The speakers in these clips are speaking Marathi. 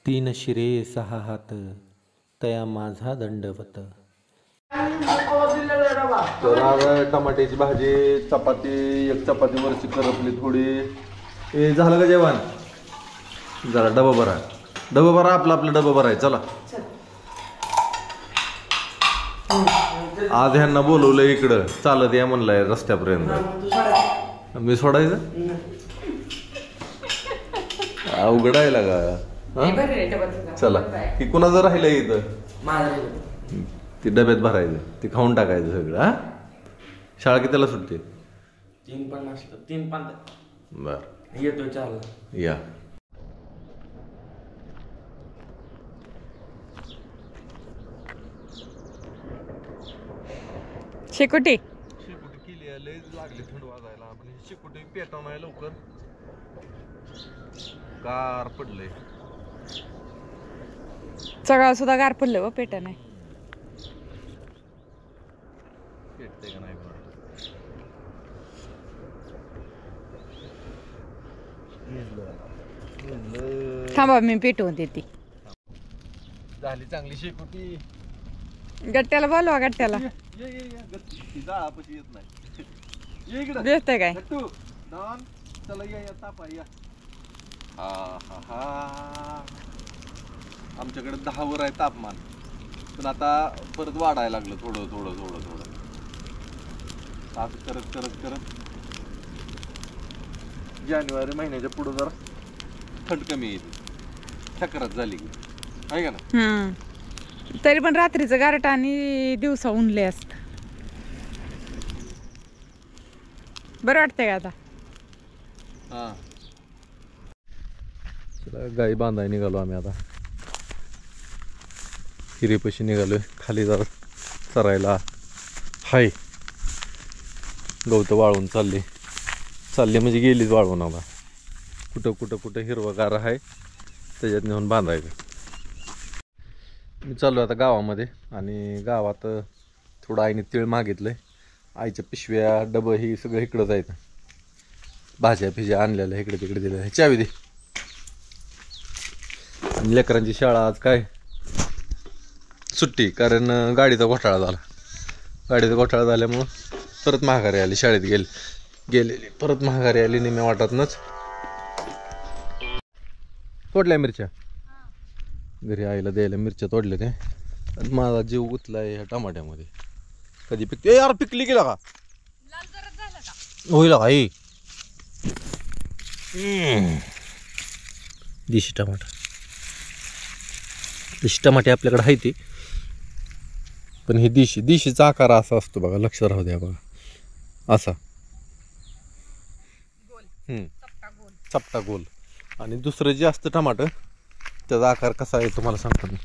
तीन शिरे सहा हात तया माझा दंडवत. तर आज टमाट्याची भाजी, चपाती, एक चपाती वरची करपली थोडी. ए झालं का जेवण? जरा डबा भरा, डबा भरा, आपलं डबा भराय. चला आज ह्यांना बोलवलं इकडं, चालत या म्हणलंय रस्त्यापर्यंत. मी सोडायचं अवघड आहे का? चला की कुणाचं राहिलं इथं, ती डब्यात भरायचं, ती खाऊन टाकायचं सगळं. हा शाळा कितीला सुटते? 3:50. बर येतो 4ला. या. शेकोटी केली लय लागली थंड वाजायला, पण शेकोटी पेटाव नाही लवकर, गार पडलंय. सगळं सुद्धा गार पडलं व पेटा नाही. पेटते का नाही थांबा मी पेटवून देते. झाली चांगली शेकोटी. गट्ट्याला बोलवा, गट्ट्याला जाळापाशी येत नाही. ये इकडं दिसतंय काय? गट्टू, डॉन, चला या या तापा या. हा हा हा, आमच्याकडे 10 वर आहे तापमान, पण आता परत वाढायला लागलं थोडं थोडं थोडं थोडं. असं करत करत करत जानेवारी महिन्याच्या पुढं जरा थंड कमी येते, ठकरात झाली की आहे का ना. तरी पण रात्रीचं गारट आणि दिवसा उनले असत. बरं वाटतंय का आता? हा चला गाई बांधाय निघालो आम्ही आता. हिरेपाशी निघालोय, खाली जरा चरायला. हाय गवत वाळून चालली म्हणजे गेलीच वाळून. आता कुठं कुठं कुठं हिरवगार आहे त्याच्यात नेऊन बांधायचं. मी चाललो आता गावामध्ये, आणि गावात थोडं आईने तीळ मागितलंय. आईच्या पिशव्या डबं ही सगळं इकडंच आहेत. भाज्या फिज्या आणलेल्या इकडे तिकडे दिल्या. चावी दे. आणि लेकरांची शाळा आज काय सुट्टी, कारण गाडीचा घोटाळा झाला. गाडीचा घोटाळा झाल्यामुळं परत महागारी आली. शाळेत गेलेली परत महागारी आली. निम्या वाटातनच तोडल्या मिरच्या, घरी आईला द्यायला मिरच्या तोडल्या ते. आणि माझा जीव गुतलाय ह्या टमाट्यामध्ये. कधी पिकते यार, पिकली गेला का? होईल आई. देशी टमाटा, देशी टमाटे आपल्याकडे आहे ते, पण हे देशीचा आकार असा असतो बघा, लक्ष राहू द्या बघा, असा चपटा गोल. आणि दुसरं जे असतं टमाटर त्याचा आकार कसा आहे तुम्हाला सांगतो मी.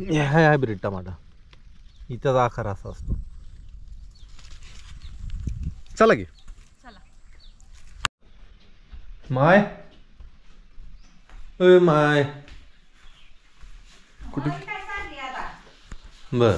हे हायब्रिड टमाटा, ही त्याचा आकार असा असतो. चला की माय, माय कुठे? बर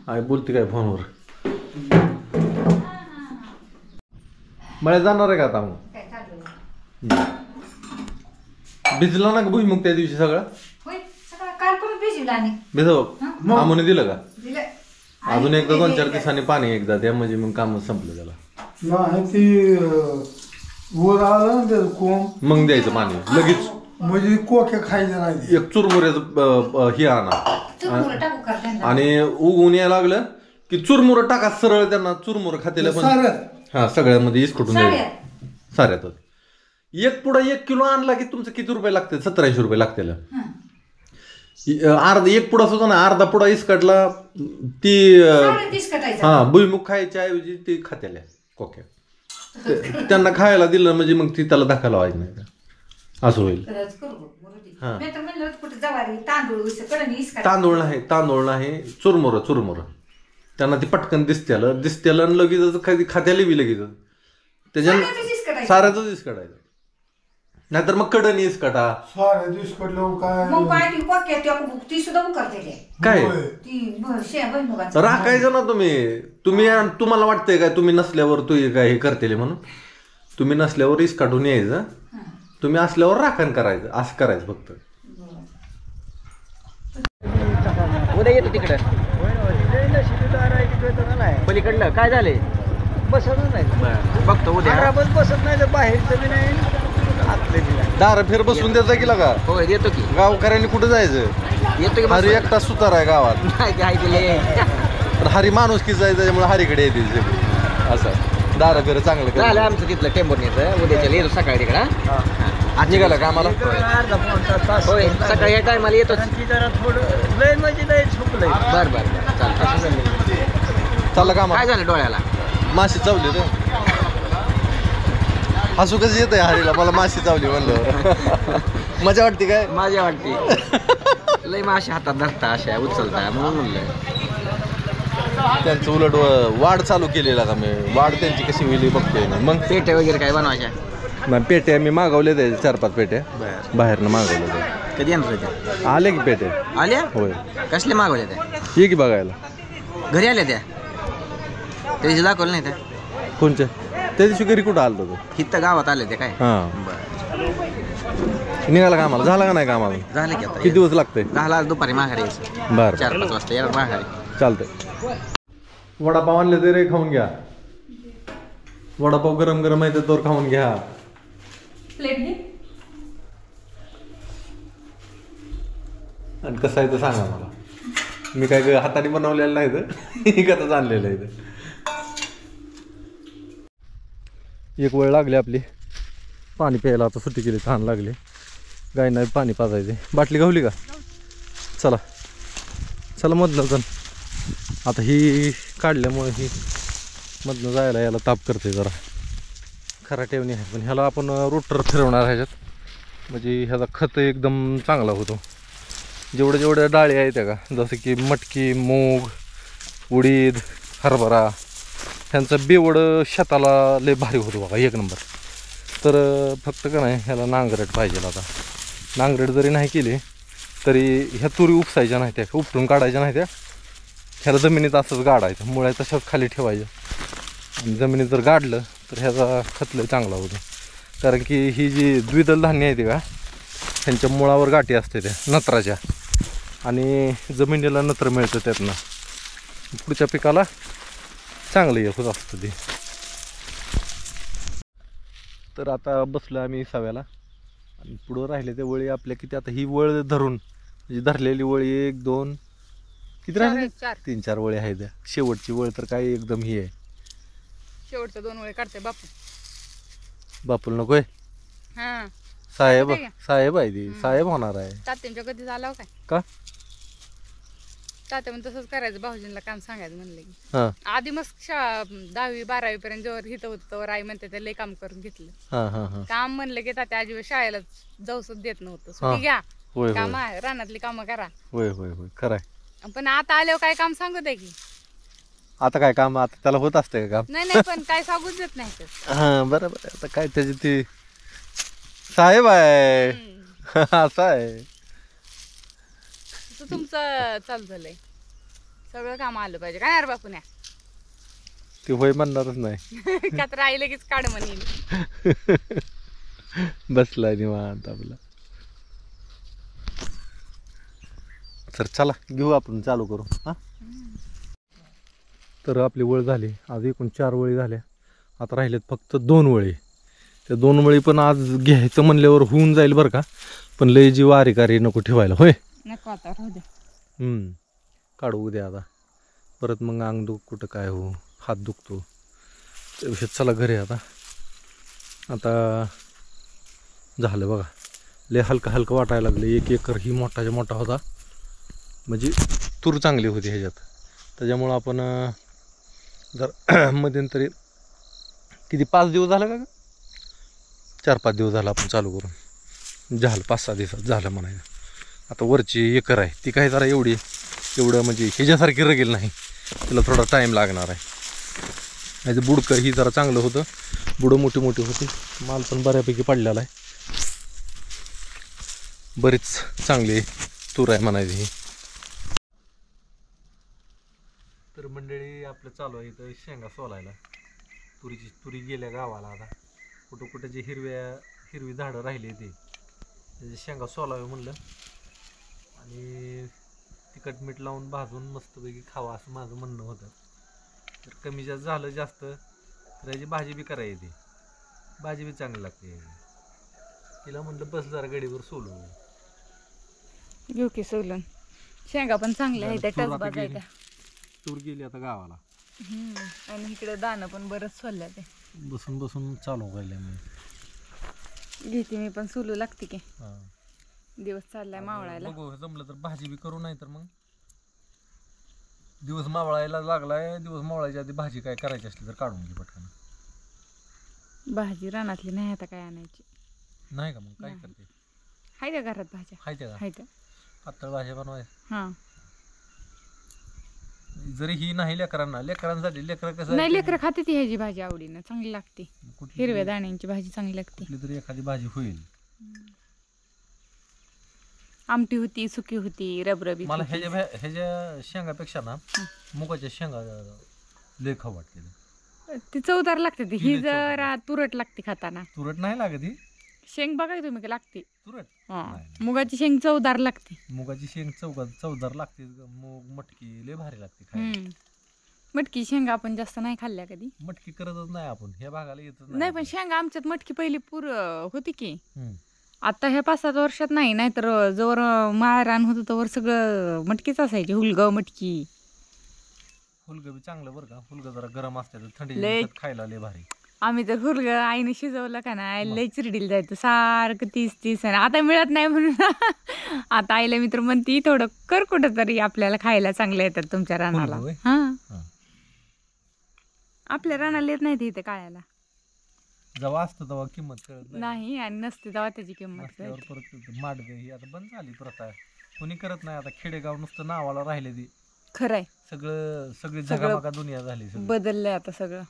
आई बोलते काय फोनवर? मळ्यात जाणार आहे का आता? मग भिजला ना भुईमुग त्या दिवशी सगळं? भिजव आम्ही दिलं का? अजून एकदा 2-4 दिवसांनी पाणी एकदा द्या, म्हणजे मग काम संपलं त्याला. मग द्यायचं पाणी लगेच, म्हणजे कोक्या खायचं नाही. एक चुरमुऱ्याचं हे आणा, आणि उगवून यायला लागलं की चुरमुरं टाका सरळ. त्यांना चुरमुरं खातेला पण हा सगळ्यामध्ये इसकटून द्यायचं साऱ्यातच. एक पुढा 1 किलो आणला की तुमचं किती रुपये लागते? 1780 रुपये लागतील. अर्धा 1 पुडा सुद्धा ना, अर्धा पुडा इसकटला ती हा भुईमुग खायच्या ऐवजी ती खात्याला कोक्या. त्यांना खायला दिलं म्हणजे मग ती त्याला धक्का लावायचं नाही, असं होईल. तांदूळ नाही चुरमुरं. त्यांना ती पटकन दिसत्याला आणि लगेच खात्याला बी लगेच त्याच्या साऱ्याच इसकटायचं. नाहीतर मग कडणी इसकटा काय राखायचं ना तुम्हाला वाटतंय काय तुम्ही नसल्यावर तू काय हे करतेले म्हणून? तुम्ही नसल्यावर इसकाटून यायचं, तुम्ही असल्यावर राखण करायचं, असं करायचं फक्त. उद्या येतो तिकडं पलीकडलं काय झालंय बसत नाही बघतो उद्या बसत नाही तर बाहेरचं बी नाही आतलं बी नाही. दार फेर बसून द्यायचा की का हो येतो की गावकऱ्यांनी कुठं जायचं येतो की हरी एकटा सुतार आहे गावात नाही ते आहे दिले पण हरी माणूस की जायचं त्याच्यामुळे हरीकडे येते सगळी. असं दार फेर चांगलं झालं कर. आमचं तिथलं टेंबोर्णीचं उद्याच्या येतो सकाळी तिकडं आज निघाला का आम्हाला अर्धा पाऊण तास होय सकाळी या टायमाला येतो कारण की जरा थोडं लय म्हणजे लय झोपलंय. बर बर चालतं चाललं का आम्हाला काय झालं डोळ्याला माशी चावली रे हसू कसं येत आहे हरीला मला माशी चावली म्हणलं मजा वाटते काय माझ्या वाटते लय माशी हातात धरता अशा उचलता म्हणून म्हणलं त्यांचं उलट वाढ चालू केलेला का मी वाढ त्यांची कशी होईल बघतोय ना मग पेट्या वगैरे काय बनवायच्या नाही, पेट्या मी मागवले त्याचे 4-5 पेट्या बाहेरनं मागवले ते कधी येणार होत्या आले की पेट्या आल्या होय कसले मागवल्या त्या ये की बघायला घरी आल्या त्या त्याची दाखवलं नाही त्या कोणच्या त्या दिवशी घरी कुठं आलो तो हिथं गावात आले ते काय हां बरं निघाला कामाला झाला का नाही कामाला झालं की आता किती दिवस लागते झाला आज दुपारी माघारी यायचं बरं 4-5 वाजता यायला माघारी चालतंय वडापाव आणले ते रे खाऊन घ्या वडापाव गरम गरम आहे तर खाऊन घ्या प्लेट घे. आणि कसं आहे तर सांगा मला मी काय हाताने बनवलेलं नाही तर इकतच आणलेलं आहे एक वेळ लागली आपली पाणी प्यायला आता सुट्टी केली तहान लागली गायना पाणी पाजायचे बाटली गावली का चला चला मधनं चल आता ही काढल्यामुळे ही मधनं जायला याला ताप करते जरा खरा ठेवणी आहे पण ह्याला आपण रोटर फिरवणार ह्याच्यात म्हणजे ह्याचा खत एकदम चांगला होतो जेवढ्या डाळी आहेत त्या का जसं की मटकी मूग उडीद हरभरा ह्यांचं बेवड शेताला लय भारी होतो बघा 1 नंबर तर फक्त का नाही ह्याला नांगरट पाहिजे आता नांगरट जरी नाही केली तरी ह्या तुरी उपसायच्या नाही त्या उपटून काढायच्या नाही त्या ह्याला जमिनीत असंच गाडायचं मुळ्या तशाच खाली ठेवायच्या आणि जमिनीत जर गाडलं तर ह्याचा खत लय चांगला होतो कारण की ही जी द्विदल धान्य आहे ती का ह्यांच्या मुळावर गाठी असते त्या नत्राच्या आणि जमिनीला नत्र मिळतं त्यातनं पुढच्या पिकाला चांगलं येत होत असतं ते तर आता बसलो आम्ही सव्याला आणि पुढं राहिले ते वळी आपल्या किती आता ही वळ धरून म्हणजे धरलेली वळी 1 2 किती राहिले 3-4 वळी आहेत त्या शेवटची वळ तर काय एकदम ही आहे शेवटच्या 2 वेळे काढते बापू बापूला नकोय हा साहेब साहेब आहे ती साहेब होणार आहे तात्यांच्या कधी झाला काय का तात्या पण तसंच करायचं भाऊजींना काम सांगायचं म्हणलं की हां आधी मग 10वी-12वी पर्यंत जेव्हा हिथं होतं तेव्हा आई म्हणते ते लय काम करून घेतलं हां हां हां काम म्हणलं की तात्या आजी शाळेला जाऊच देत नव्हतं हा. सुट्टी घ्या होय होय काम रानातली कामं करा होय होय होय खरं आहे पण आता आल्यावर काय काम सांगू दे की आता काय काम आता त्याला होत असते का काम नाही पण काय सांगूच देत नाही ते. हां बरोबर आहे आता काय त्याची ती साहेब आहे असं आहे तसं तुमचं चालू झालंय सगळं काम आलं पाहिजे काय यार बापून्या ती होय म्हणणारच नाही का तर आई लगेच काढ म्हणेल बसलाय निवांत आपला तर चला घेऊ आपण चालू करू हां तर आपली वळ झाली आज एकूण 4 वळी झाल्या आता राहिलेत फक्त 2 वळी त्या 2 वळी पण आज घ्यायचं म्हणल्यावर होऊन जाईल बरं का पण लय जी वारीकारी नको ठेवायला होय नको आता राहू दे काढू उद्या आता परत मग अंग दुख कुठं काय हो हात दुखतो त्याविषयी चला घरी आता झालं बघा लय हलकं हलकं वाटायला लागलं 1 एकर ही मोठाच्या मोठा होता म्हणजे तूर चांगली होती ह्याच्यात त्याच्यामुळं आपण जर मध्यंतरी किती 5 दिवस झालं का 4-5 दिवस झालं आपण चालू करून झालं 5-6 दिवसात झालं म्हणायचं आता वरची एकर आहे ती काही जरा एवढं म्हणजे ह्याच्यासारखी रगेल नाही त्याला थोडा टाईम लागणार आहे ह्याचं बुडकं ही जरा चांगलं होतं बुडं मोठी होती माल पण बऱ्यापैकी पडलेला आहे बरीच चांगली तूर आहे म्हणायची ही तर मंडळी आपलं चालू आहे इथं शेंगा सोलायला तुरी गेल्या गावाला आता कुठं जे हिरवी झाडं राहिली ती त्याची शेंगा सोलावे म्हणलं आणि तिखट मीठ लावून भाजून मस्तपैकी खावा असं माझं म्हणणं होतं. तर कमी जास्त झालं जास्त तर याची भाजी बी करायची, भाजी बी चांगली लागते. तिला म्हणलं बस जरा गडीवर सोलू. घेऊ की सोलून. शेंगा पण चांगल्या आहेत त्या तूर आता टचबाज आहेत गेली. त्या. तूर गेली आता गावाला. आणि इकडे दाणं पण बरंच सोलल्या ते. बसून बसून चालू केलं मी. घेते मी पण सोलू लागते की. हां दिवस चाललाय मावळायला. बघू जमलं तर भाजी बी करू, नाही तर मग दिवस मावळायला लागलाय. दिवस मावळायच्या आधी भाजी काय करायची असली तर काढून घे पटकन. भाजी रानातली नाही आता काय आणायची. नाही का मग काय करते? हाय त्या घरात भाज्या. खायच्या का हाय त्या. पातळ भाज्या बनवायच्या. हां जरी ही नाही लेकरांसाठी लेकरं कसं नाही लेकरं खाते ती ह्याची भाजी आवडीनं चांगली लागते. कुठली हिरव्या दाण्यांची भाजी चांगली लागते. कुठली तरी एखादी भाजी होईल. आमटी होती, सुकी होती, रबरबी. मला ह्याच्या शेंगापेक्षा ना मुगाच्या शेंगा लय खाऊ वाटते. ती चवदार लागते ती. ही लय चवदार जरा तुरट लागते खाताना. तुरट नाही लागत ही. शेंग बघा तुम्ही का लागते. तुरट हां मुगाची शेंग चवदार लागते. मुगाची शेंग चवदार लागते. मूग मटकी लय भारी लागते खायला. मटकी शेंगा आपण जास्त नाही खाल्ल्या कधी. मटकी करतच नाही आपण, ह्या भागाला येतच नाही पण शेंगा आमच्यात मटकी पहिली होती की. हम्म. आता ह्या 5-7 वर्षात नाही. नाहीतर जवळ माळरान होतं तोवर सगळं मटकीच असायची. हुलगं मटकी. फुलगं बी चांगलं बरं का. फुलगं जरा गरम असते तर थंडी लय. दिवसात खायला लय भारी. आम्ही तर हुलगं आईने शिजवलं का नाही लय चिरडीला जायचं सारखं 30 आता मिळत नाही म्हणून आता आईला मित्र म्हणती थोडं कर कुठं तरी आपल्याला खायला चांगलं येतात तुमच्या रानाला. हुलगं होय? हा हा. आपल्या रानाला येत नाही ते इथे काळ्याला. जेव्हा असतं तेव्हा किंमत कळत नाही आणि नसते तेव्हा त्याची किंमत नसल्यावर परत माडग ही आता बंद झाली प्रथा. कोणी करत नाही आता. खेडेगाव नुसतं नावाला राहिले ती. खरंय. सगळी झगामागा दुनिया झाली सगळी. बदललंय आता सगळं.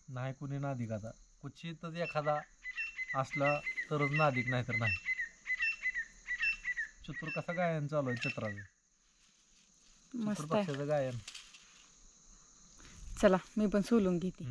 नाही कुणी नादिक आता. क्वचितच एखादा असला तरच नादिक, नाही तर नाही. चतुर कसा गायन चालू आहे चित्राचं. मस्त आहे. चतुर पक्षाचं गायन. चला मी पण सोलून घेते.